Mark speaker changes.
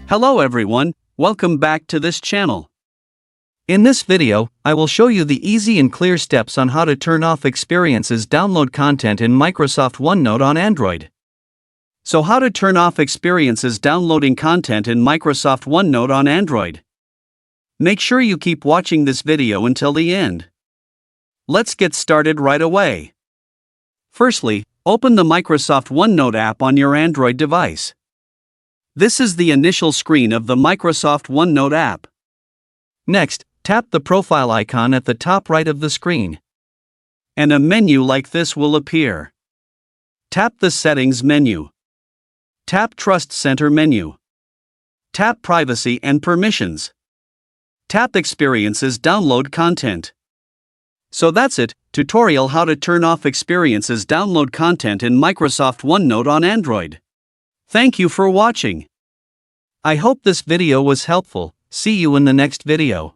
Speaker 1: Hello everyone, welcome back to this channel. In this video, I will show you the easy and clear steps on how to turn off experiences download content in Microsoft OneNote on Android. So how to turn off experiences downloading content in Microsoft OneNote on Android. Make sure you keep watching this video until the end. Let's get started right away. Firstly, open the Microsoft OneNote app on your Android device. This is the initial screen of the Microsoft OneNote app. Next, tap the profile icon at the top right of the screen. And a menu like this will appear. Tap the Settings menu. Tap Trust Center menu. Tap Privacy and Permissions. Tap Experiences download content. So that's it, tutorial how to turn off experiences download content in Microsoft OneNote on Android. Thank you for watching. I hope this video was helpful. See you in the next video.